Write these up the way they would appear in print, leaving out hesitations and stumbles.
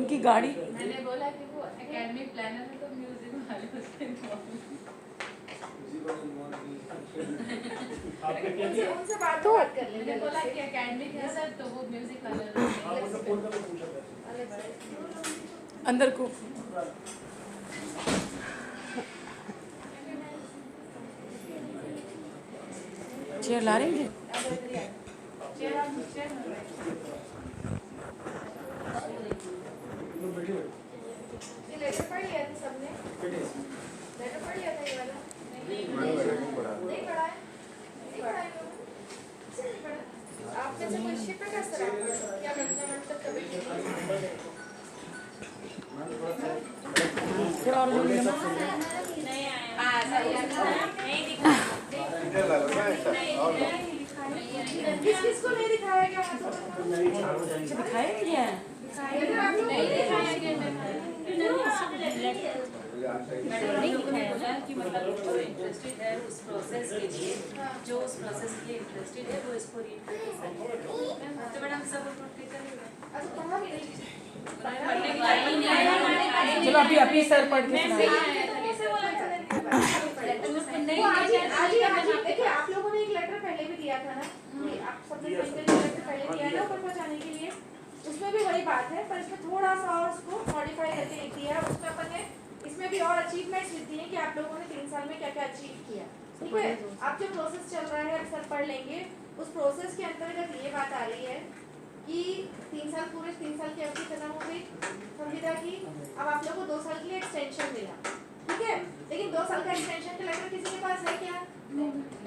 उनकी गाड़ी मैंने बोला कि वो एकेडमिक प्लानर है तो म्यूजिक वाले उसके उनसे बात कर लेंगे। मैंने बोला कि एकेडमिक है सर तो वो म्यूजिक वाला अंदर को चेयर ला रही है। लेटर पढ़ लिया था सबने? लेटर पढ़ लिया था ये वाला? नहीं पढ़ा है? नहीं पढ़ा है आप में से कोई शिप का सर क्या मतलब कभी थोड़ा और जोड़िए ना। नहीं दिखा किसको नहीं दिखाया गया? दिखाया गया है कि मतलब जो इंटरेस्टेड है उस प्रोसेस के लिए, जो उस प्रोसेस के लिए इंटरेस्टेड है वो इसको रीड करके तो मैडम सब चलो अभी सर पढ़ के देखिए आप लोगों ने एक लेटर पहले भी दिया था ना, आप सबने लेटर पहले दिया था ऊपर पहुंचाने के लिए, उसमें भी वही बात है पर इसमें थोड़ा सा और उसको मॉडिफाई करके लिख दिया है। उसमें अपन ने इसमें भी और अचीवमेंट्स लिख दिए कि आप लोगों ने 3 साल में क्या क्या अचीव किया। ठीक है, आप जो प्रोसेस चल रहा है अक्सर पढ़ लेंगे। उस प्रोसेस के अंतर्गत ये बात आ रही है कि 3 साल पूरे 3 साल की अवधि खत्म हो गई संविदा की, अब आप लोगों को 2 साल के लिए एक्सटेंशन मिला। ठीक है, लेकिन 2 साल का एक्सटेंशन का लेटर किसी के पास है क्या?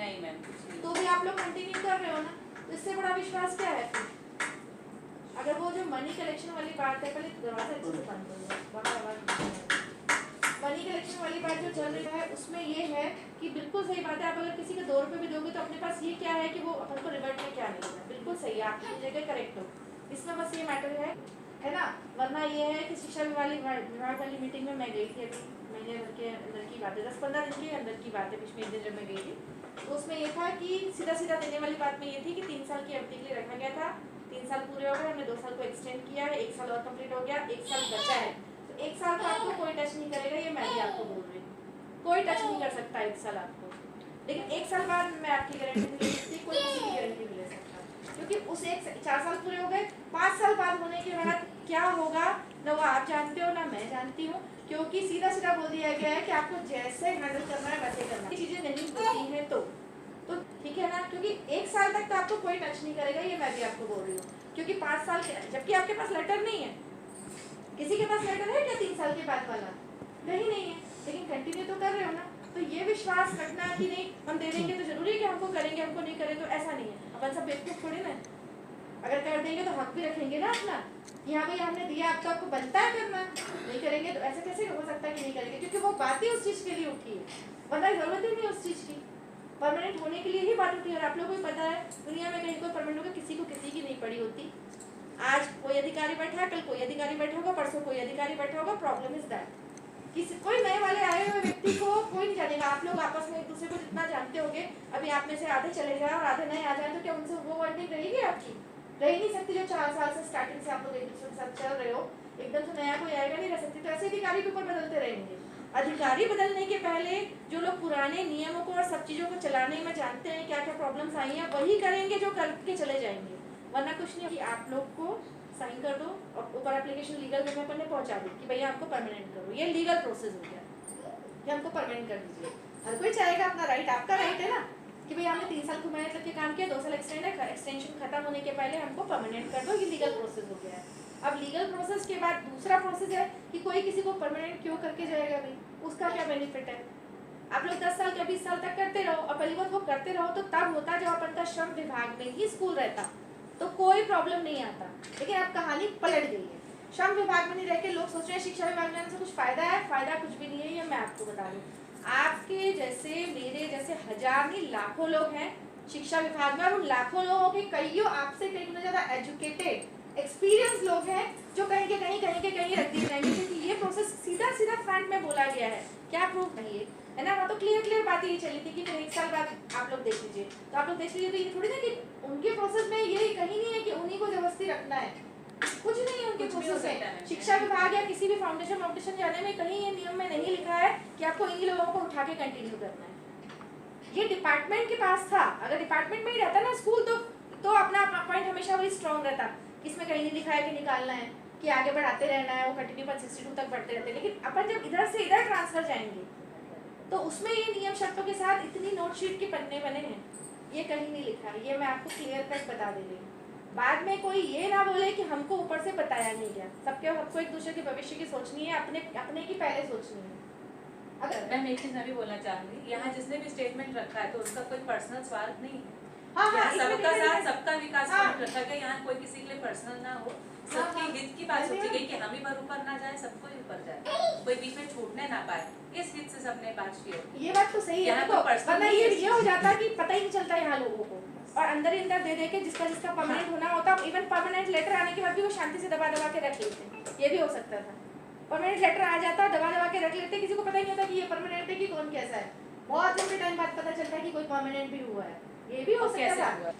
नहीं मैम, तो भी आप लोग कंटिन्यू कर रहे हो ना, तो इससे बड़ा विश्वास क्या है? अगर वो जो मनी कलेक्शन वाली बात है, पहले दरवाजा अच्छे से बंद करो, मनी कलेक्शन वाली बात जो चल रही है उसमें ये है कि बिल्कुल सही बात है। आप अगर किसी को 2 रुपये भी दोगे तो अपने पास ये क्या है कि वो अपन को रिवर्ट में क्या मिलेगा, बिल्कुल सही है, आपकी जगह करेक्ट हो। इसमें बस ये मैटर है ना, वरना ये है कि शिक्षा विभाग वाली मीटिंग में मैं गई थी अभी महीने भर के अंदर की बात है, 10-15 दिन के अंदर की बात है, पिछले दिन जब मैं गई थी तो उसमें ये था कि सीधा देने वाली बात में ये थी कि 3 साल की अवधि के लिए रखा गया था। 3 साल पूरे हो गए, हमने 2 साल को एक्सटेंड किया है, 1 साल और कंप्लीट हो गया, 1 साल बचा है। तो 1 साल को आपको कोई टच नहीं करेगा, ये मैं भी आपको बोल रही हूँ, कोई टच नहीं कर सकता 1 साल आपको। लेकिन 1 साल बाद मैं आपकी गारंटी नहीं ले सकती, कोई किसी की गारंटी नहीं ले सकता, क्योंकि उस 4 साल पूरे हो गए, 5 साल बाद होने के बाद क्या होगा ना वो आप जानते हो ना मैं जानती हूँ, क्योंकि सीधा बोल दिया गया है कि आपको जैसे हैंडल करना है वैसे करना है। चीजें नहीं होती हैं तो ठीक है ना, क्योंकि 1 साल तक तो आपको कोई टच नहीं करेगा, ये मैं भी आपको बोल रही हूँ, क्योंकि 5 साल के, जबकि आपके पास लेटर नहीं है। किसी के पास लेटर है क्या 3 साल के बाद वाला? नहीं है, लेकिन कंटिन्यू तो कर रहे हो ना, तो ये विश्वास रखना कि नहीं हम दे देंगे तो जरूरी है कि हमको करेंगे, हमको नहीं करें तो ऐसा नहीं है। अपन सब बेवकूफ थोड़ी ना, अगर कर देंगे तो हक भी रखेंगे ना अपना, यहाँ भाई हमने दिया अब तो आपको बनता है करना, नहीं करेंगे तो ऐसा कैसे हो सकता है कि नहीं करेंगे, क्योंकि वो बात ही उस चीज के लिए उठी है, वरना जरूरत ही नहीं उस चीज की, परमानेंट होने के लिए ही बात उठी है। और आप लोगों को पता है दुनिया में कहीं कोई परमानेंट होगा, किसी को किसी की नहीं पड़ी होती। आज कोई अधिकारी बैठा है, कल कोई अधिकारी बैठा होगा, परसों कोई अधिकारी बैठा होगा। प्रॉब्लम इज दैट किसी कोई नए वाले आए हुए व्यक्ति को कोई नहीं जानेगा। आप लोग आपस में एक दूसरे को जितना जानते होगे, अभी आप में से आधे चले जाए और आधे नए आ जाए तो क्या उनसे वो बॉन्डिंग रहेगी आपकी? रह नहीं सकती। जो 4 साल से स्टार्टिंग से आप लोग एक दूसरे के साथ चल रहे हो, एकदम से नया कोई आएगा नहीं, रह सकती। तो ऐसे अधिकारी के ऊपर बदलते रहेंगे। अधिकारी बदलने के पहले जो लोग पुराने नियमों को और सब चीजों को चलाने में जानते हैं क्या क्या प्रॉब्लम्स आई हैं, वही करेंगे जो करके चले जाएंगे, वरना कुछ नहीं। कि आप लोग को साइन कर दो और ऊपर एप्लीकेशन लीगल पेपर पर पहुंचा दो कि भैया हमको परमानेंट करो, ये लीगल प्रोसेस हो गया कि हमको परमानेंट कर दीजिए। हर कोई चाहेगा, अपना राइट, आपका राइट है ना कि भैया हमने 3 साल परमानेंट करके काम किया, 2 साल एक्सटेंड है, एक्सटेंशन खत्म होने के पहले हमको परमानेंट कर दो, ये लीगल प्रोसेस हो गया है। अब लीगल प्रोसेस के बाद दूसरा प्रोसेस है कि कोई किसी को परमानेंट क्यों करके जाएगा भाई, उसका क्या बेनिफिट है? आप लोग 10 साल या 20 साल तक करते रहो, और पहली बात वो करते रहो तो तब होता जब अपन का श्रम विभाग में ही स्कूल रहता तो कोई प्रॉब्लम नहीं आता। लेकिन अब कहानी पलट गई है, श्रम विभाग में नहीं रह के लोग सोच रहे हैं शिक्षा विभाग में से कुछ फायदा है, फायदा कुछ भी नहीं है। ये मैं आपको बता दूं, आपके जैसे मेरे जैसे हजार नहीं लाखों लोग हैं शिक्षा विभाग में, और उन लाखों लोगों के कईयों आपसे कई गुना ज्यादा एजुकेटेड एक्सपीरियंस लोग हैं जो कहीं के कहीं रख दिए जाएंगे, क्योंकि ये प्रोसेस सीधा फ्रंट में बोला गया है। क्या प्रूफ नहीं है ना, वो तो क्लियर बात यही चली थी कि फिर 1 साल बाद आप लोग देख लीजिए, तो आप लोग देख लीजिए। तो ये थोड़ी ना कि उनके प्रोसेस में ये कहीं नहीं है कि उन्हीं को जबरदस्ती रखना है, कुछ नहीं है उनके कुछ भी हो प्रोसेस सकता है। है। शिक्षा विभाग या किसी भी फाउंडेशन जाने में कहीं ये नियम में नहीं लिखा है कि आपको इन्हीं लोगों को उठा के कंटिन्यू करना है। ये डिपार्टमेंट के पास था, अगर डिपार्टमेंट में ही रहता ना स्कूल तो अपना पॉइंट हमेशा वही स्ट्रॉन्ग रहता, इसमें कहीं नहीं लिखा है कि निकालना है, कि आगे बढ़ाते रहना है, वो कंटिन्यू 62 तक बढ़ते रहते हैं। लेकिन अपन जब इधर से इधर ट्रांसफर जाएंगे तो उसमें ये नियम शर्तों के साथ इतनी नोटशीट के पन्ने बने हैं, ये कहीं नहीं लिखा है। ये मैं आपको क्लियर कट बता दे रही हूँ, बाद में कोई ये ना बोले कि हमको ऊपर से बताया नहीं गया। सबको एक दूसरे के भविष्य की सोचनी है, अपने की पहले सोचनी है। अगर मैम एक चीज मैं भी बोलना चाहूंगी, यहाँ जिसने भी स्टेटमेंट रखा है तो उसका कोई पर्सनल स्वार्थ नहीं है। हाँ, यहाँ इसमें सबका लिखा साथ है। सबका विकास हाँ। पॉइंट रखा गया, यहाँ कोई किसी के लिए पर्सनल ना हो, सबके हाँ। हित की बात सोची गई कि हम ही पर ऊपर ना जाए, सबको ही ऊपर जाए, कोई बीच में छूटने ना पाए, इस हित से सबने बात की होगी। ये बात तो सही है, यहाँ देखो कोई personal वरना नहीं ये है। हो जाता कि पता ही नहीं चलता यहाँ लोगों को, और अंदर ही अंदर दे के जिसका परमानेंट होना होता, इवन परमानेंट लेटर आने के बाद भी वो शांति से दबा के रख लेते, ये भी हो सकता था। परमानेंट लेटर आ जाता, दबा के रख लेते, किसी को पता ही नहीं होता कि ये परमानेंट है कि कौन कैसा है। बहुत लंबे टाइम बाद पता चलता है कि कोई परमानेंट भी हुआ है, ये भी हो सकता था।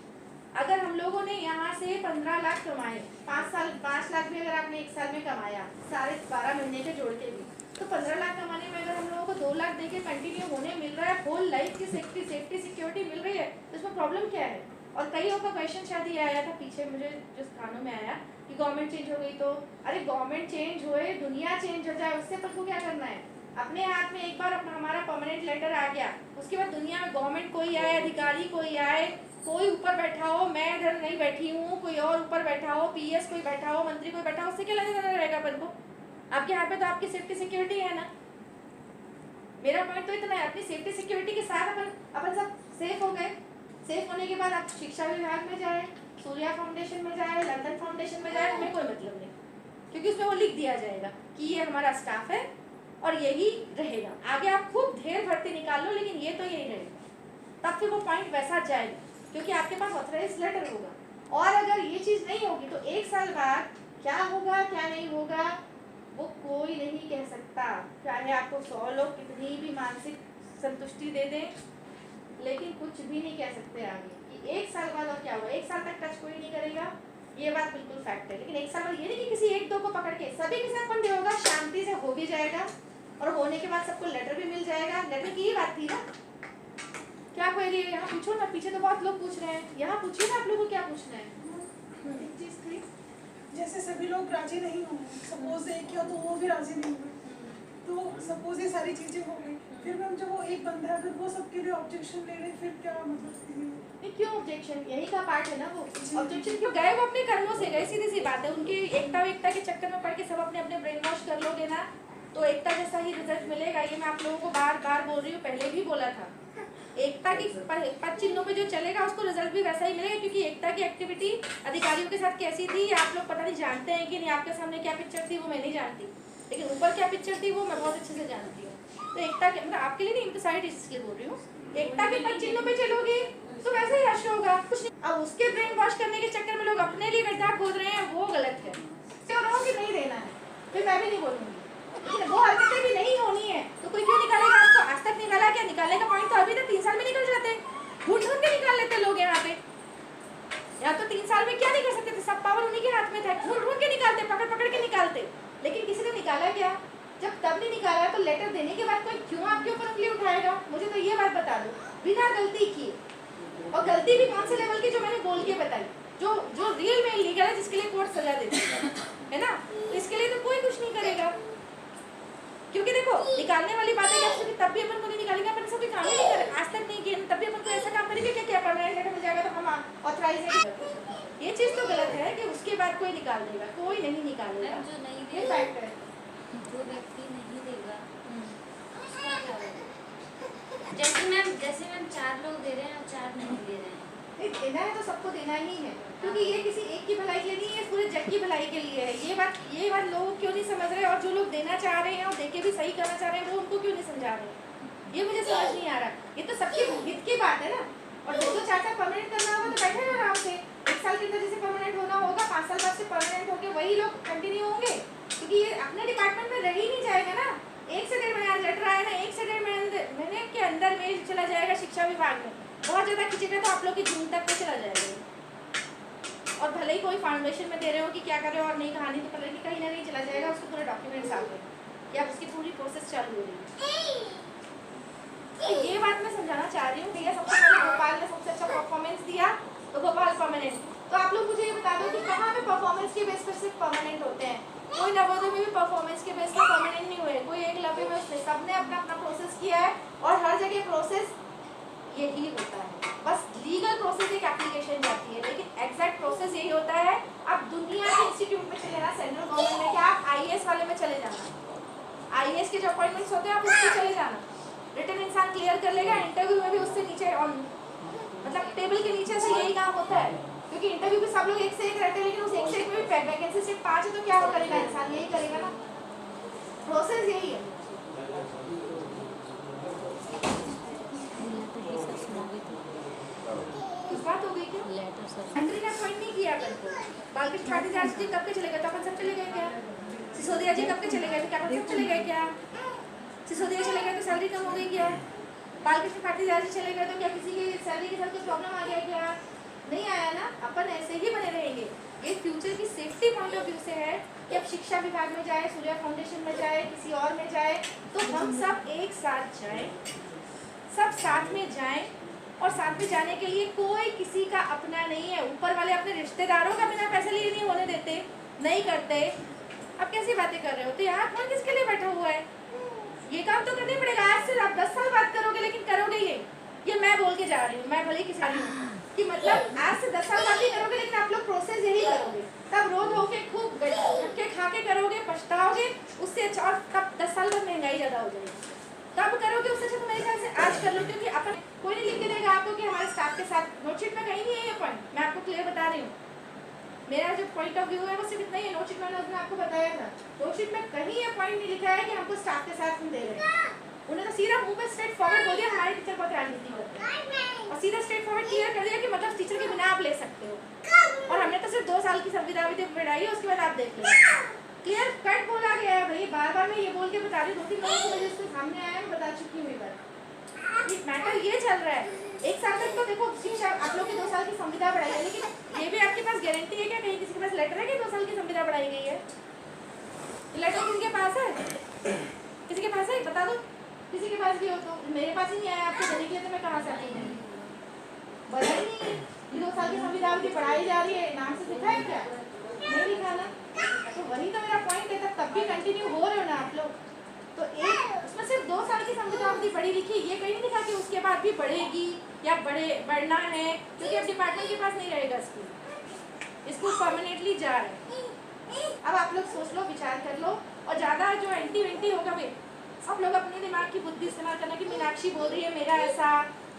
अगर हम लोगों ने यहाँ से 15 लाख कमाए, 5 लाख भी अगर आपने एक साल में कमाया, सारे 12 महीने के जोड़ के भी, तो 15 लाख कमाने में अगर हम लोगों को 2 लाख देके कंटिन्यू होने मिल रहा है, होल लाइफ की सेफ्टी सिक्योरिटी मिल रही है, तो इसमें प्रॉब्लम क्या है? और कई लोगों का क्वेश्चन शायद ये आया था पीछे, मुझे जो कानों में आया कि गवर्नमेंट चेंज हो गई तो, अरे गवर्नमेंट चेंज होए, दुनिया चेंज हो जाए, उससे अपन को क्या करना है? अपने हाथ में एक बार हमारा परमानेंट लेटर आ गया, उसके बाद दुनिया में गवर्नमेंट कोई आए, अधिकारी कोई आए, कोई ऊपर बैठा हो, मैं इधर नहीं बैठी हूँ, कोई और ऊपर बैठा हो, पीएस कोई बैठा हो, मंत्री कोई बैठा हो, उससे क्या लेना देना रहेगा अपन को? आपके हाथ में तो आपकी सेफ्टी सिक्योरिटी है ना। मेरा पॉइंट तो इतना है, अपनी सेफ्टी सिक्योरिटी के साथ अपन सब सेफ हो गए। सेफ होने के बाद आप शिक्षा विभाग में जाए, सूर्या फाउंडेशन में जाए, लंदन फाउंडेशन में जाए, हमें कोई मतलब नहीं, क्योंकि उसमें वो लिख दिया जाएगा कि ये हमारा स्टाफ है और यही रहेगा। आगे आप खूब ढेर भर्ती निकाल लो, लेकिन ये तो यही रहेगा। तब फिर वो पॉइंट वैसा जाएगा, क्योंकि आपके पास ऑथराइज लेटर होगा। और अगर ये चीज़ नहीं होगी तो 1 साल बाद क्या होगा क्या नहीं होगा वो कोई नहीं कह सकता। चाहे आपको 100 लोग कितनी भी मानसिक संतुष्टि दे दें, लेकिन कुछ भी नहीं कह सकते आगे कि 1 साल बाद और क्या होगा। 1 साल तक टच कोई नहीं करेगा, ये बात बिल्कुल फैक्ट है। लेकिन 1 साल बाद ये नहीं कि किसी 1-2 को पकड़ के सभी के साथ पंडे होगा, शांति से हो भी जाएगा, और होने के बाद सबको लेटर भी मिल जाएगा। लेटर की ही बात थी ना, क्या क्वेरी है? यहाँ पूछो ना, पीछे तो बहुत लोग पूछ रहे हैं, यहाँ पूछिए ना, आप लोगों को क्या पूछना है। एक चीज थी, जैसे सभी लोग राजी नहीं होंगे, सपोज एक किया तो वो भी राजी नहीं हुए, तो सपोज ये सारी चीजें हो गई, फिर मैम जब वो एक बंदा है अगर वो सबके लिए ऑब्जेक्शन ले रहे, फिर क्या मतलब? नहीं, क्यों ऑब्जेक्शन? यही का पार्ट है ना वो। ऑब्जेक्शन क्यों? गए वो अपने कर्मों से गए, सीधी सी बात है। उनकी एकता के चक्कर में पड़ के सब अपने अपने ब्रेन वॉश कर लोगे ना, तो एकता जैसा ही रिजल्ट मिलेगा। ये मैं आप लोगों को बार बार बोल रही हूँ, पहले भी बोला था। एकता की पद चिन्हों पे जो चलेगा उसको रिजल्ट भी वैसा ही मिलेगा, क्योंकि एकता की एक्टिविटी अधिकारियों के साथ कैसी थी आप लोग पता नहीं जानते हैं कि नहीं। आपके सामने क्या पिक्चर थी वो मैं नहीं जानती, लेकिन ऊपर क्या पिक्चर थी वो मैं बहुत अच्छे से जानती हूँ। तो एकता के मतलब आपके लिए नहीं, तो सारी डिसीज के बोल रही हूँ। एकता के पद चिन्हों पे चलोगे तो वैसे ही हर्ष होगा, कुछ नहीं। अब उसके ब्रेन वॉश करने के चक्कर में लोग अपने लिए गड्ढा खोद रहे हैं, वो गलत है। क्यों रहो कि नहीं देना है, फिर मैं भी नहीं बोलूँगी। लेकिन वो हरकतें भी नहीं होनी है तो कोई क्यों निकालेगा? आपको आज तक निकाला क्या? निकालने का पॉइंट तो अभी तक 3 साल में निकल जाते, ढूंढ के निकाल लेते लोग यहाँ पे। या तो 3 साल में क्या नहीं कर सकते थे, सब पावर उन्हीं के हाथ में था, ढूंढ के निकालते, पकड़ के निकालते। लेकिन किसी ने निकाला क्या? जब तब नहीं निकाला तो लेटर देने के बाद कोई क्यों आपके ऊपर उंगली उठाएगा? मुझे तो ये बात बता दो, बिना गलती किए। और गलती भी कौन से लेवल की, जो मैंने बोल के बताई, जो रियल में इलीगल है, जिसके लिए कोर्ट सजा देती है ना, तो इसके लिए तो कोई कुछ नहीं करेगा। क्योंकि देखो निकालने वाली बात है कि तब भी अपन को नहीं निकालेंगे, अपन सब काम नहीं करे, आज तक नहीं किए, तब भी अपन को ऐसा काम करेंगे क्या क्या परमानेंट लेटर मिल जाएगा तो हम ऑथराइज है। ये चीज़ तो गलत है कि उसके बाद कोई निकाल देगा, कोई नहीं निकालेगा। जो नहीं ये देगा, फैक्ट है। जो व्यक्ति नहीं देगा उसका क्या होगा? जैसे मैम 4 लोग दे रहे हैं और 4 नहीं दे रहे हैं। नहीं, देना है तो सबको देना ही है, क्योंकि ये किसी एक की भलाई के लिए नहीं है, पूरे जग की भलाई के लिए है। ये बात लोग क्यों नहीं समझ रहे, और जो लोग देना चाह रहे हैं और देके भी सही करना चाह रहे हैं वो उनको क्यों नहीं समझा रहे, ये मुझे समझ नहीं आ रहा। ये तो सबके हित की बात है ना। और 2-4 साल परमानेंट करना होगा तो बैठे ना आराम से, 1 साल के अंदर जैसे परमानेंट होना होगा, 5 साल बाद से परमानेंट होके वही लोग कंटिन्यू होंगे, क्योंकि ये अपने डिपार्टमेंट में रह ही नहीं जाएगा ना। 1 से 1.5 महीना लेटर आया ना, 1 से 1.5 महीने के अंदर में चला जाएगा शिक्षा विभाग में। बहुत ज़्यादा खींचेगा तो आप लोग की जून तक पे चला जाएगा। और भले ही कोई फाउंडेशन में दे रहे हो कि क्या कर रहे हो और नहीं कहानी, तो कलर की कहीं ना कहीं चला जाएगा, उसके पूरे डॉक्यूमेंट्स आ गए कि अब उसकी पूरी प्रोसेस चालू हो रही है। तो ये बात मैं समझाना चाह रही हूँ। भैया सबसे पहले भोपाल ने सबसे अच्छा परफॉर्मेंस दिया तो भोपाल परमानेंट। तो आप लोग मुझे ये बता दो कि कहाँ पे परफॉर्मेंस के बेस पर सिर्फ परमानेंट होते हैं? कोई नवोदय में भी परफॉर्मेंस के बेस पर परमानेंट नहीं हुए, कोई एकलव्य में उसने सबने अपना अपना प्रोसेस किया है और हर जगह प्रोसेस यही होता है। बस लीगल प्रोसेस एक एप्लीकेशन जाती है, लेकिन एग्जैक्ट प्रोसेस यही होता है। आप दुनिया के इंस्टीट्यूट में चले जाना, सेंट्रल गवर्नमेंट में, क्या आप आईएएस वाले में चले जाना, आईएएस के जो अपॉइंटमेंट्स होते हैं आप उसमें चले जाना, रिटन इंसान क्लियर कर लेगा, इंटरव्यू में भी उससे नीचे ऑन मतलब टेबल के नीचे से यही काम होता है। क्योंकि इंटरव्यू भी सब लोग एक से एक रहते हैं, लेकिन उस एक से एक में भी वैकेंसी सिर्फ 5 है, तो क्या करेगा इंसान? यही करेगा ना, प्रोसेस यही है। कुछ बात हो गई क्या? एंट्री ने अपॉइंट नहीं किया अपन को। बालकृष्ण पाटीदार जी कब के चले गए? तो अपन सब चले गए क्या? सिसोदिया जी कब के चले गए? तो क्या अपन सब चले गए क्या? सिसोदिया चले गए तो सैलरी कम हो गई क्या? बालकृष्ण पाटीदार जी चले गए तो क्या किसी की सैलरी के साथ कोई प्रॉब्लम आ गया क्या? नहीं आया ना। अपन ऐसे ही बने रहेंगे। ये फ्यूचर की सेफ्टी पॉइंट ऑफ व्यू से है कि अब शिक्षा विभाग में जाए, सूर्या फाउंडेशन में जाए, किसी और में जाए, तो हम सब एक साथ जाएं, सब साथ में जाएं, और साथ में जाने के लिए कोई किसी का अपना नहीं है। ऊपर वाले अपने रिश्तेदारों का बिना पैसे लिए नहीं होने देते, नहीं करते। अब कैसी बातें कर रहे हो? तो यहाँ कौन किसके लिए बैठा हुआ है? ये काम तो करना ही पड़ेगा। आज से आप 10 साल बात करोगे, लेकिन करोगे ये मैं बोल के जा रही हूँ, मैं भले किसान हूँ कि मतलब आज से 10 साल बात ही करोगे, लेकिन आप लोग प्रोसेस यही करोगे। तब रोज होके खूब धक्के खा के करोगे, पछताओगे, उससे अच्छा। और तब 10 साल बाद महंगाई ज़्यादा हो जाएगी, तब करोगे। उससे अच्छा तो मेरे ख्याल से आज कर लो, क्योंकि अपन कोई नहीं लिख के देगा आपको कि हमारे स्टाफ के साथ नोटशीट में कहीं नहीं है ये पॉइंट। मैं आपको क्लियर बता रही हूँ, मेरा जो पॉइंट ऑफ व्यू है वो सिर्फ इतना ही है। नोटशीट मैंने उस दिन आपको बताया था, नोटशीट में कहीं ये पॉइंट नहीं लिखा है कि हमको स्टाफ के साथ हम दे रहे हैं। उन्होंने तो सीधा मुंह पे स्ट्रेट फॉरवर्ड बोल दिया हमारे टीचर बहुत राजनीति करते हैं, और सीधा स्ट्रेट फॉरवर्ड क्लियर कर दिया कि मतलब टीचर के बिना आप ले सकते हो। और हमने तो सिर्फ 2 साल की संविदा विधि पढ़ाई है, उसके बाद आप देख लो। क्लियर कट बोला गया है भाई। बार बार मैं ये बोल के बता रही हूँ, 2-3 लोगों को मुझे इसके सामने आया, मैं बता चुकी हूँ। ये मैटर ये चल रहा है। 1 साल तक तो देखो शिक्षा आप लोग की 2 साल की संविदा बढ़ाई है, लेकिन ये भी आपके पास गारंटी है क्या? कहीं किसी के पास लेटर है कि 2 साल की संविदा बढ़ाई गई है? लेटर किसी के पास है? किसी के पास है? बता दो। किसी के पास भी हो तो। मेरे पास ही नहीं आया आपको देने के लिए, तो मैं कहाँ से आती हूँ? बता ही नहीं है। 2 साल की संविदा की पढ़ाई जा रही है, नाम से लिखा है क्या? नहीं लिखा ना। तो वही तो मेरा पॉइंट है, तब भी कंटिन्यू हो रहे हो ना आप लोग। तो एक उसमें सिर्फ 2 साल की संविदा अवधि पढ़ी लिखी, ये कहीं नहीं लिखा कि उसके बाद भी बढ़ेगी या बढ़ना है, क्योंकि अब डिपार्टमेंट के पास नहीं रहेगा स्कूल परमानेंटली जा रहे हैं। अब आप लोग सोच लो, विचार कर लो, और ज़्यादा जो एंटी वेंटी होगा वे सब लोग अपने दिमाग की बुद्धि इस्तेमाल करना कि मीनाक्षी बोल रही है मेरा ऐसा,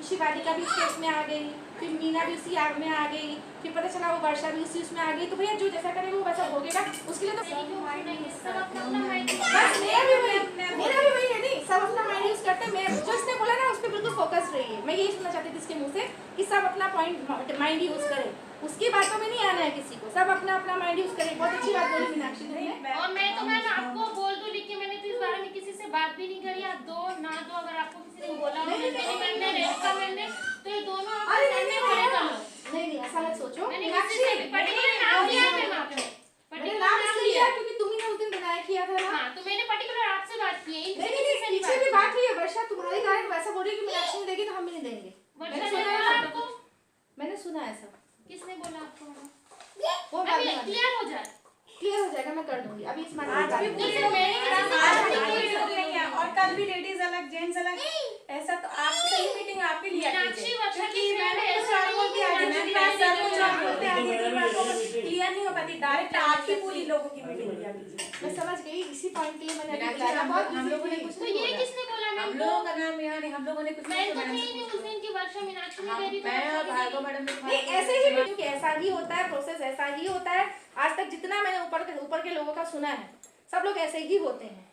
शिवालिका भी उस केस में आ गई, फिर मीना भी उसी आग में आ गई, फिर पता चला वो वर्षा भी उसी उसमें आ गई। तो भैया जो जैसा करेगा वो वैसा भोगेगा, उसके लिए तो सब अपना अपना माइंड बस मेरा भी वही है। नहीं, सब अपना माइंड यूज करते हैं। मैं जो इसने बोला ना उस पर बिल्कुल फोकस रहिए। मैं यही सुनना चाहती थी इसके मुंह से कि सब अपना माइंड यूज करें, उसकी बातों में नहीं आना है किसी को, सब अपना अपना माइंड यूज करें। बहुत अच्छी बात बोली मीनाक्षी ने। और मैं तो मैम आपको बोल दूं, लेकिन मैंने तो इस बारे में किसी से बात भी नहीं करी। आप दो ना दो, अगर आपको किसी ने बोला हो मैंने रेखा मैंने, तो ये दोनों आप सामने खड़े कर लो। नहीं ऐसा मत सोचो। मैंने किसी से पर्टिकुलर नाम लिया है मैम आपने, मैंने नाम इसलिए लिया क्योंकि तुम ही ने उस दिन बनाया किया था ना। हाँ, तो मैंने पर्टिकुलर आपसे बात की है। नहीं पीछे भी बात हुई है। वर्षा तुम्हारे कारण वैसा बोल रही है कि मीनाक्षी ने देगी तो हम भी नहीं देंगे। मैंने सुना ऐसा। किसने बोला आपको? वो क्लियर हो जाए, क्लियर हो जाएगा, मैं कर दूंगी। अभी इस मैटर आज भी पूरे लोग नहीं है, और कल भी लेडीज अलग जेंट्स अलग, ऐसा तो आप सही मीटिंग आप ही लिया कीजिए, मैंने कुछ और बोलती आगे क्लियर नहीं हो पाती, डायरेक्ट आपकी पूरी लोगों की मीटिंग लिया कीजिए। मैं समझ गई, इसी पॉइंट के लिए मैंने अभी बुलाया। बहुत हम लोगों ने कुछ तो ये किसने बोला? हम लोगों का नाम यहाँ नहीं, हम लोगों ने कुछ मैं तो नहीं उस दिन की वर्षा मीनाक्षी ने कह रही थी। मैं और भार्गव मैडम नहीं ऐसे ही क्योंकि ऐसा ही होता है, प्रोसेस ऐसा ही होता है। आज तक जितना मैंने ऊपर के लोगों का सुना है, सब लोग ऐसे ही होते हैं।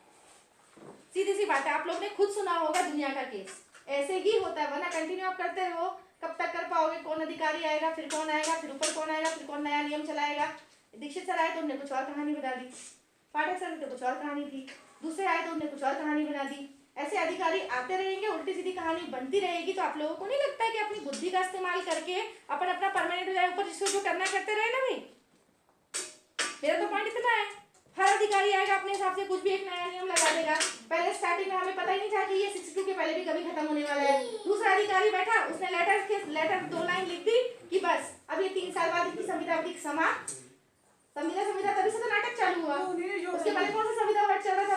सीधी सी बात है, आप लोग ने खुद सुना होगा दुनिया का केस, ऐसे ही होता है। वरना कंटिन्यू आप करते रहो, कब तक कर पाओगे? कौन अधिकारी आएगा, फिर कौन आएगा, फिर ऊपर कौन आएगा, फिर कौन नया नियम चलाएगा। दीक्षित सर आए तो उन्होंने कुछ और कहानी बता दी, पाठक सर ने तो कुछ और कहानी थी, दूसरे आए तो उन्होंने कुछ और कहानी बना दी। ऐसे अधिकारी आते रहेंगे, उल्टी सीधी कहानी बनती रहेगी, तो आप लोगों को नहीं लगता है कि अपनी बुद्धि का इस्तेमाल करके अपन अपना परमानेंट हो जाए ऊपर, जिसको जो करना करते रहे ना भाई। मेरा तो पॉइंट इतना है, हर अधिकारी आएगा अपने हिसाब से कुछ भी एक नया नियम लगा देगा। पहले स्टार्टिंग में हमें पता ही नहीं था कि ये 62 के पहले भी कभी खत्म होने वाला है। दूसरा अधिकारी बैठा, उसने लेटर 2 लाइन लिख दी कि बस अब ये 3 साल बाद इसकी संविदा अवधि समाप्त। संविदा तभी से तो नाटक चालू हुआ, उसके पहले कौन सा संविदा वर्ड चल रहा था?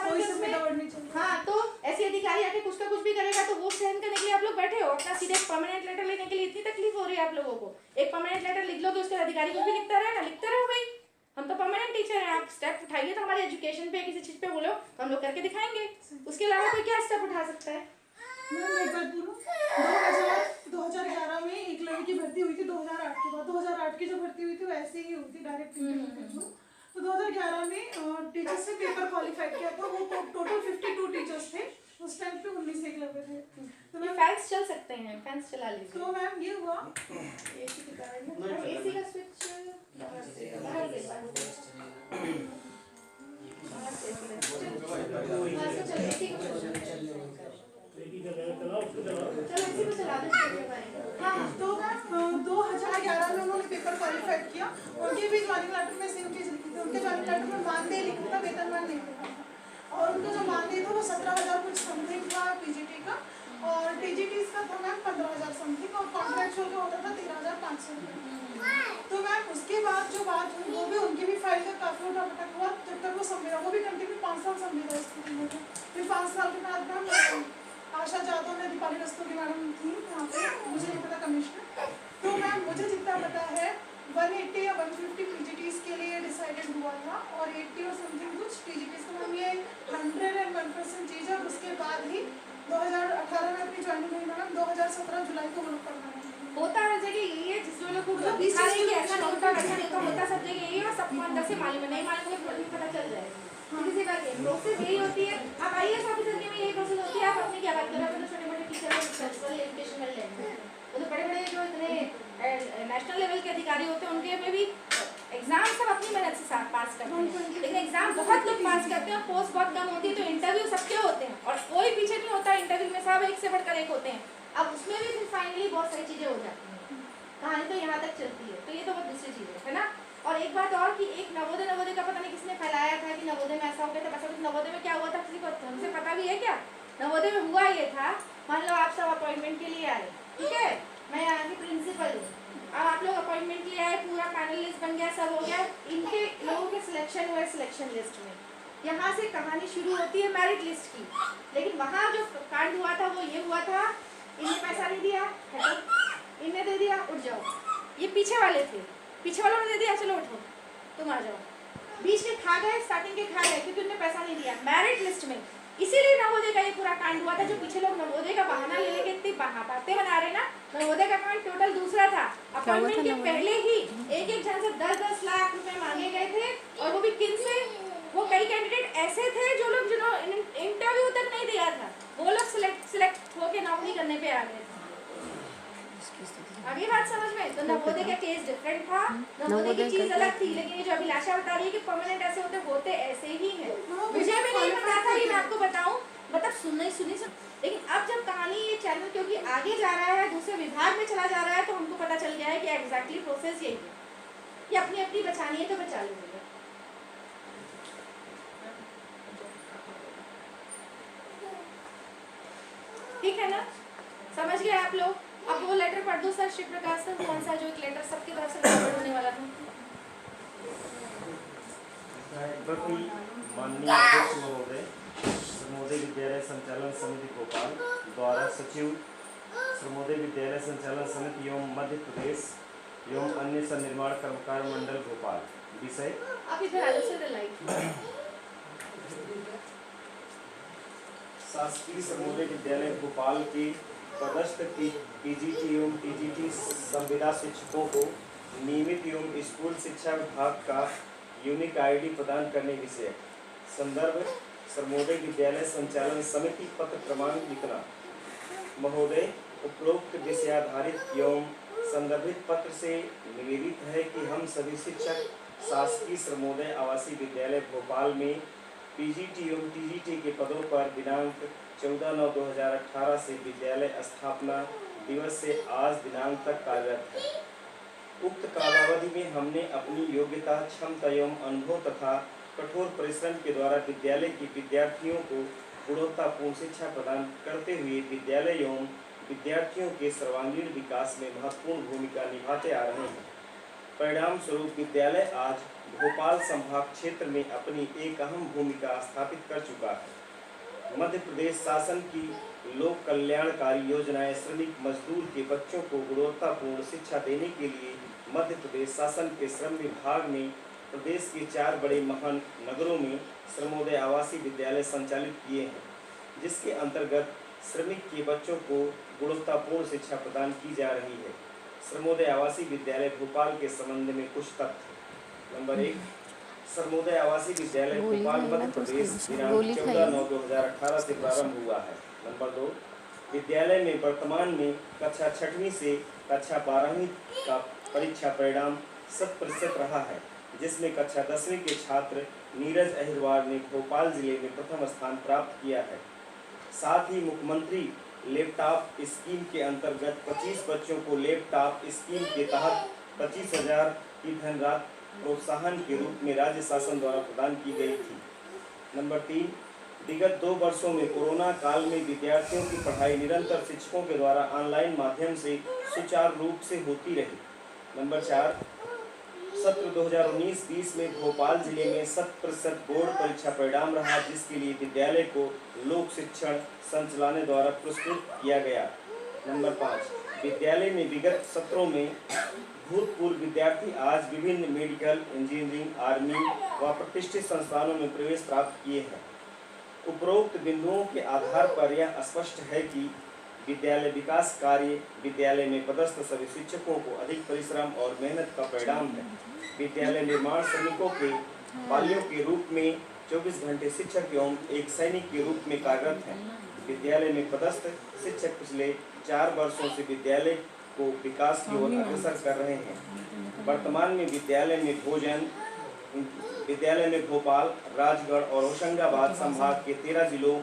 हाँ, तो ऐसे अधिकारी आके कुछ का कुछ भी करेगा तो वो सहन करने के लिए आप लोग बैठे हो। अपना सीधे परमानेंट लेटर लेने के लिए इतनी तकलीफ हो रही है आप लोगों को। एक परमानेंट लेटर लिख लो तो उसके अधिकारी कुछ भी लिखता रहे ना, लिखते रहो भाई। हम तो परमानेंट टीचर हैं, आप स्टेप उठाइए तो हमारी एजुकेशन पे किसी चीज पे बोलो तो हम लोग करके दिखाएंगे। उसके अलावा कोई क्या स्टेप उठा सकता है? मैम एक बात बोलूं, 2011 में एक लड़की भर्ती हुई थी 2008 के बाद। 2008 की जो भर्ती हुई थी वो ऐसे ही हुई थी, डायरेक्ट। तो 2011 में टीचर्स से पेपर क्वालिफाई किया था, वो टोटल 52 टीचर्स थे। उस टाइम पे 19 एकलव्य थे। तो मैम फैंस चल सकते हैं, फैंस चला लीजिए। तो मैम ये हुआ एसी के कारण ना, एसी का स्विच बाहर से हाँ। तो मैम 2011 में उन्होंने पेपर क्वालिफाई किया। उनके भी ज्वाइनिंग लेटर में सेम चीज लिखी थी। उनके ज्वाइनिंग लेटर में मानदेय लिखा था, वेतनमान नहीं लिखा था। और उनका जो मानदेय था वो 17,000 कुछ समथिंग था पीजीटी का, और टीजीटीज का था मैम 15,000 समथिंग, और कॉन्ट्रैक्चुअल का होता था 13,500। तो मैम उसके बाद जो बात हुई वो भी उनकी भी फाइल का काफी उठापटक हुआ जब तक वो संविदा, वो भी कंटिन्यू 5 साल संविदा स्थिति में थे। फिर 5 साल के बाद मैम आशा जादव ने, दीपाली रस्तोगी मैडम थी यहाँ पे, मुझे नहीं पता कमिश्नर। तो मैम मुझे जितना पता है 180 या 150 पीजीटीज के लिए डिसाइडेड हुआ था, और 80 और समथिंग कुछ टीजीटीज का। मैम ये 101% चीज़ है। और उसके बाद ही 2018 में अपनी ज्वाइनिंग हुई मैम, 2017 जुलाई को वो लोग करना होता हर जगह यही है। जिस लोगों को दिखा रहे हैं कि ऐसा नहीं होता वैसा नहीं होता, सब जगह यही है। और सबको अंदर से मालूम है, नहीं मालूम है तो पता चल जाएगा। किसी बात नहीं, प्रोसेस यही होती है। आप आईएएस ऑफिसर की भी यही प्रोसेस होती है। आप अपनी क्या बात कर रहे हो? तो छोटे मोटे टीचर एजुकेशन में लेंगे, वो तो बड़े बड़े जो इतने नेशनल लेवल के अधिकारी होते हैं उनके में भी एग्जाम सब अपनी मेहनत से पास करते हैं, लेकिन एग्जाम बहुत लोग पास करते हैं, पोस्ट बहुत कम होती है। तो इंटरव्यू सबके होते हैं और कोई पीछे नहीं होता इंटरव्यू में, सब एक से बढ़कर एक होते हैं। अब उसमें भी फिर फाइनली बहुत सारी चीजें हो जाती हैं। कहानी तो यहाँ तक चलती है। तो ये तो बहुत दूसरी चीज है ना। और एक बात और कि एक नवोदय का पता नहीं किसने फैलाया था कि नवोदय में ऐसा हो गया था, ऐसा। नवोदय में क्या हुआ था किसी को हमसे पता भी है क्या? नवोदय में हुआ ये था, मान लो आप सब अपॉइंटमेंट के लिए आए, ठीक है, मैं यहाँ की प्रिंसिपल हूँ। अब आप लोग अपॉइंटमेंट के लिए आए, पूरा पैनल लिस्ट बन गया, सब हो गया, इनके लोगों के सिलेक्शन हुए सिलेक्शन लिस्ट में। यहाँ से कहानी शुरू होती है मेरिट लिस्ट की। लेकिन वहाँ जो कांड हुआ था वो ये हुआ था, इन्हें पैसा नहीं दिया, इन्हें दे दिया, उठ जाओ। ये पीछे वाले थे, पीछे वालों ने दे दिया, चलो उठो तुम आ जाओ। बीच के खा गए, स्टार्टिंग के खा गए क्योंकि उन्हें पैसा नहीं दिया मेरिट लिस्ट में। इसीलिए नवोदय का ये पूरा कांड हुआ था। जो पीछे लोग नवोदय का बहाना ले लेके इतनी बातें बना रहे ना, नवोदय का कांड टोटल दूसरा था। अपॉइंटमेंट के पहले ही एक एक जन से 10-10 लाख रुपए मांगे गए थे। और वो भी किन से? वो कई कैंडिडेट ऐसे थे जो लोग जिन्होंने इंटरव्यू तक नहीं दिया था, वो लोग सिलेक्ट होके नौकरी करने पे आ गए थे। आगे बात समझ में? तो नवोदय का केस डिफरेंट था, नवोदय की चीज अलग थी। लेकिन ये जो अभिलाषा बता रही है कि परमानेंट ऐसे होते ऐसे ही है, मुझे भी नहीं पता था। ये मैं आपको बताऊं, मतलब सुनी। लेकिन अब जब कहानी ये चैनल क्योंकि आगे जा रहा है, दूसरे विभाग में चला जा रहा है, तो हमको पता चल गया है कि एग्जैक्टली प्रोसेस यही है कि अपनी अपनी बचानी है तो बचा लीजिए। ठीक है ना, समझ गए आप लोग? अब वो लेटर पढ़ दो सर, शिव प्रकाश सर, कौन सा जो एक लेटर सबकी तरफ से फॉरवर्ड होने वाला था। माननीय अध्यक्ष महोदय, सर्वोदय विद्यालय संचालन समिति भोपाल द्वारा सचिव सर्वोदय विद्यालय संचालन समिति एवं मध्य प्रदेश एवं अन्य सन्निर्माण कर्मकार मंडल भोपाल। विषय आप इधर आ जाओ सर, लाइट। शासकीय सर्वोदय विद्यालय भोपाल के पदस्थ पीजीटी एवं टीजीटी संविदा शिक्षकों को नियमित एवं स्कूल शिक्षा विभाग का यूनिक आईडी प्रदान करने विषय। संदर्भ सर्वोदय विद्यालय संचालन समिति पत्र क्रमांक लिखना। महोदय, उपरोक्त विषयाधारित एवं संदर्भित पत्र से निवेदित है कि हम सभी शिक्षक शासकीय सर्वोदय आवासीय विद्यालय भोपाल में पीजीटी एवं टीजीटी के पदों पर दिनांक 14/9/2018 से विद्यालय स्थापना दिवस से आज दिनांक तक कार्यरत है। उक्त कालावधि में हमने अपनी योग्यता, क्षमता एवं अनुभव तथा कठोर परिश्रम के द्वारा विद्यालय के विद्यार्थियों को गुणवत्तापूर्ण शिक्षा प्रदान करते हुए विद्यालय एवं विद्यार्थियों के सर्वांगीण विकास में महत्वपूर्ण भूमिका निभाते आ रहे हैं। परिणाम स्वरूप विद्यालय आज भोपाल संभाग क्षेत्र में अपनी एक अहम भूमिका स्थापित कर चुका है। मध्य प्रदेश शासन की लोक कल्याणकारी योजनाएं श्रमिक मजदूर के बच्चों को गुणवत्तापूर्ण शिक्षा देने के लिए मध्य प्रदेश शासन के श्रम विभाग ने प्रदेश के 4 बड़े महानगरों में श्रमोदय आवासीय विद्यालय संचालित किए हैं, जिसके अंतर्गत श्रमिक के बच्चों को गुणवत्तापूर्ण शिक्षा प्रदान की जा रही है। श्रमोदय आवासीय विद्यालय भोपाल के संबंध में कुछ तथ्य। नंबर 1, श्रमोदय आवासीय विद्यालय भोपाल मध्य प्रदेश दिनांक 14/9/2018 से प्रारंभ हुआ है। नंबर 2, विद्यालय में वर्तमान में कक्षा 6वीं से कक्षा 12वीं का परीक्षा परिणाम 100% रहा है, जिसमें कक्षा 10वीं के छात्र नीरज अहिरवार ने भोपाल जिले में प्रथम स्थान प्राप्त किया है। साथ ही मुख्यमंत्री लैपटॉप स्कीम के अंतर्गत 25 बच्चों को लैपटॉप स्कीम के तहत 25,000 की धनराशि प्रोत्साहन के रूप में राज्य शासन द्वारा प्रदान की गई थी। नंबर 3, विगत 2 वर्षों में कोरोना काल में विद्यार्थियों की पढ़ाई निरंतर शिक्षकों के द्वारा ऑनलाइन माध्यम से सुचारू रूप से होती रही। नंबर 4, सत्र 2019-20 में भोपाल जिले में 100% बोर्ड परीक्षा परिणाम रहा, जिसके लिए विद्यालय को लोक शिक्षण संचालनालय द्वारा पुरस्कृत किया गया। नंबर 5, विद्यालय में विगत सत्रों में भूतपूर्व विद्यार्थी आज विभिन्न मेडिकल, इंजीनियरिंग, आर्मी व प्रतिष्ठित संस्थानों में प्रवेश प्राप्त किए हैं। उपरोक्त बिंदुओं के आधार पर यह स्पष्ट है कि विद्यालय विकास कार्य विद्यालय में पदस्थ सभी शिक्षकों को अधिक परिश्रम और मेहनत का परिणाम है। विद्यालय निर्माण श्रमिकों के बालियों के रूप में 24 घंटे शिक्षक एवं एक सैनिक के रूप में कार्यरत है। विद्यालय में पदस्थ शिक्षक पिछले 4 वर्षों से विद्यालय को विकास की ओर अग्रसर कर रहे हैं। वर्तमान में विद्यालय में भोपाल, राजगढ़ और होशंगाबाद संभाग के 13 जिलों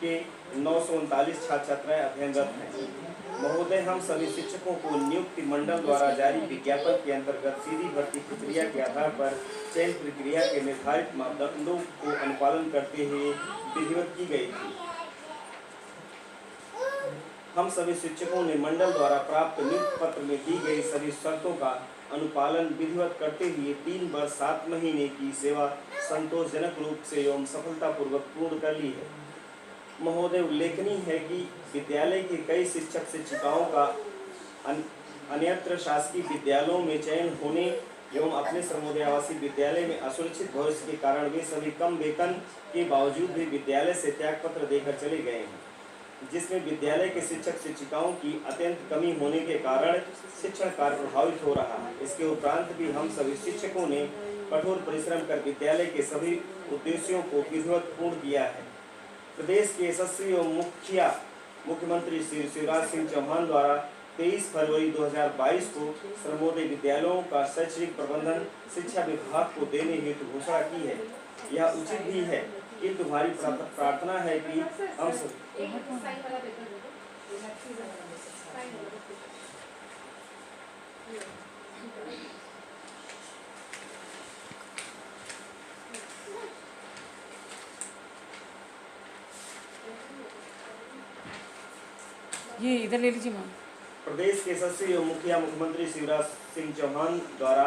के 939 छात्र छात्राएं अध्ययनरत हैं। महोदय, हम सभी शिक्षकों को नियुक्ति मंडल द्वारा जारी विज्ञापन के अंतर्गत सीधी भर्ती प्रक्रिया के आधार पर चयन प्रक्रिया के निर्धारित मापदंडों को अनुपालन करते हुए विधिवत की गई थी। हम सभी शिक्षकों ने मंडल द्वारा प्राप्त नियुक्ति पत्र में दी गई सभी शर्तों का अनुपालन विधिवत करते हुए 3 वर्ष 7 महीने की सेवा संतोषजनक रूप से एवं सफलतापूर्वक पूर्ण कर ली है। महोदय, उल्लेखनीय है कि विद्यालय के कई शिक्षक शिक्षिकाओं का अन्यत्र शासकीय विद्यालयों में चयन होने एवं अपने श्रमोदय आवासीय विद्यालय में असुरक्षित भविष्य के कारण वे सभी कम वेतन के बावजूद भी विद्यालय से त्याग पत्र देकर चले गए हैं, जिसमें विद्यालय के शिक्षक शिक्षिकाओं की अत्यंत कमी होने के कारण शिक्षण कार्य प्रभावित हो रहा है। इसके उपरांत भी हम सभी शिक्षकों ने कठोर परिश्रम कर विद्यालय के सभी उद्देश्यों को विधिवत पूर्ण किया है। प्रदेश के यशस्वी एवं मुख्यमंत्री श्री शिवराज सिंह चौहान द्वारा 23 फरवरी 2022 को श्रमोदय विद्यालयों का शैक्षणिक प्रबंधन शिक्षा विभाग को देने हेतु घोषणा की है। यह उचित भी है, किंतु हमारी प्रार्थना है कि हम ये इधर ले लीजिए मैम। प्रदेश के यशस्वी एवं मुख्यमंत्री शिवराज सिंह चौहान द्वारा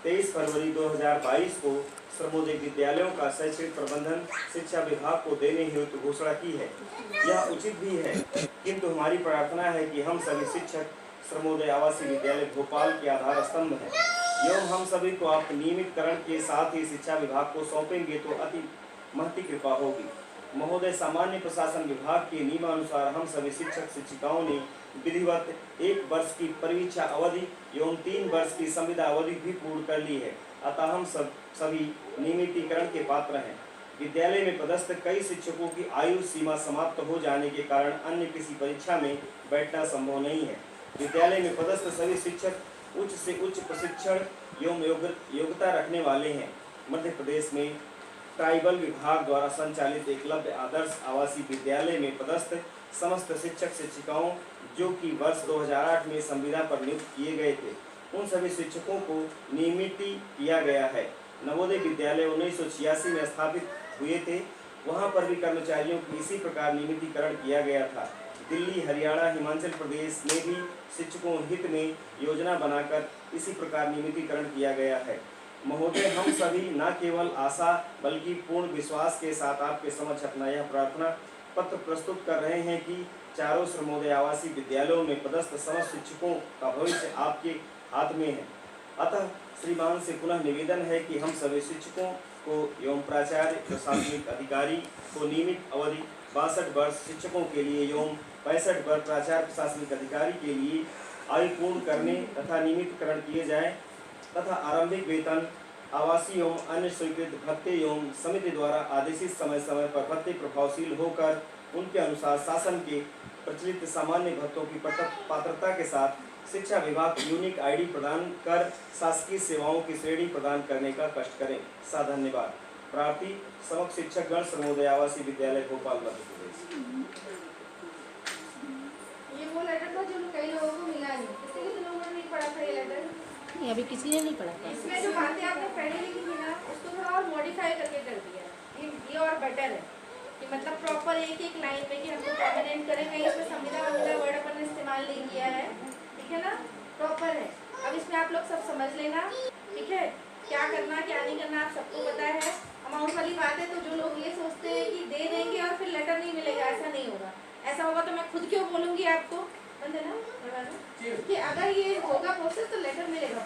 23 फरवरी 2022 को श्रमोदय विद्यालयों का शैक्षणिक प्रबंधन शिक्षा विभाग को देने हेतु घोषणा की है। यह उचित भी है, किंतु हमारी प्रार्थना है कि हम सभी शिक्षक श्रमोदय आवासीय विद्यालय भोपाल के आधार स्तंभ हैं एवं हम सभी को आप नियमितकरण के साथ ही शिक्षा विभाग को सौंपेंगे तो अति महती कृपा होगी। महोदय, सामान्य प्रशासन विभाग के नियमानुसार हम सभी शिक्षक शिक्षिकाओं ने विधिवत 1 वर्ष की परीक्षा अवधि एवं 3 वर्ष की संविदा अवधि भी पूर्ण कर ली है, अतः हम सभी नियमितीकरण के पात्र हैं। विद्यालय में पदस्थ कई शिक्षकों की आयु सीमा समाप्त हो जाने के कारण अन्य किसी परीक्षा में बैठना संभव नहीं है। विद्यालय में पदस्थ सभी शिक्षक उच्च से उच्च प्रशिक्षण एवं योग्यता रखने वाले हैं। मध्य प्रदेश में ट्राइबल विभाग द्वारा संचालित एकलव्य आदर्श आवासीय विद्यालय में पदस्थ समस्त शिक्षक शिक्षिकाओं जो कि वर्ष 2008 में संविदा पर नियुक्त किए गए थे, उन सभी शिक्षकों को नियमित किया गया है। नवोदय विद्यालय 1986 में स्थापित हुए थे, वहां पर भी कर्मचारियों की इसी प्रकार नियमितीकरण किया गया था। दिल्ली, हरियाणा, हिमाचल प्रदेश में भी शिक्षकों हित में योजना बनाकर इसी प्रकार नियमितीकरण किया गया है। महोदय, हम सभी न केवल आशा बल्कि पूर्ण विश्वास के साथ आपके समक्ष अपना यह प्रार्थना पत्र प्रस्तुत कर रहे हैं कि चारों श्रमोदय आवासीय विद्यालयों में पदस्थ समस्त शिक्षकों का भविष्य आपके हाथ में है। अतः श्रीमान से पुनः निवेदन है कि हम सभी शिक्षकों को एवं प्राचार्य प्रशासनिक अधिकारी को नियमित अवधि 62 वर्ष शिक्षकों के लिए एवं 65 वर्ष प्राचार्य प्रशासनिक अधिकारी के लिए आयु पूर्ण करने तथा नियमितकरण किए जाए तथा आरंभिक वेतन, आवासीय एवं अन्य स्वीकृत भत्ते एवं समिति द्वारा आदेशित समय समय पर भत्ते प्रभावशील होकर उनके अनुसार शासन के प्रचलित सामान्य भत्तों की पात्रता के साथ शिक्षा विभाग यूनिक आईडी प्रदान कर शासकीय सेवाओं की श्रेणी प्रदान करने का कष्ट करें। धन्यवाद। प्रार्थी समक्ष शिक्षकगण, श्रमोदय आवासीय विद्यालय, भोपाल, मध्य प्रदेश। ये वो लेटर था जो कई लोगों को मिला नहीं। कितने लोगों ने नहीं पढ़ा था ये लेटर? नहीं, अभी किसी ने नहीं पढ़ा था। इसमें जो बातें आपने पहले लिखी थी ना, उसको थोड़ा और मॉडिफाई करके कर दिया। ये और बेटर है कि मतलब प्रॉपर एक एक लाइन में कि हमको परमानेंट करें, कहीं इसमें संविदा वर्ड अपन ने इस्तेमाल नहीं किया है, ठीक है ना, प्रॉपर है। अब इसमें आप लोग सब समझ लेना, ठीक है, क्या करना क्या नहीं करना आप सबको पता है। अमाउंट वाली बात है तो जो लोग ये सोचते हैं कि दे देंगे और फिर लेटर नहीं मिलेगा, ऐसा नहीं होगा। ऐसा होगा तो मैं खुद क्यों बोलूँगी आपको, बंद है ना, कि अगर ये होगा प्रोसेस तो लेटर मिलेगा।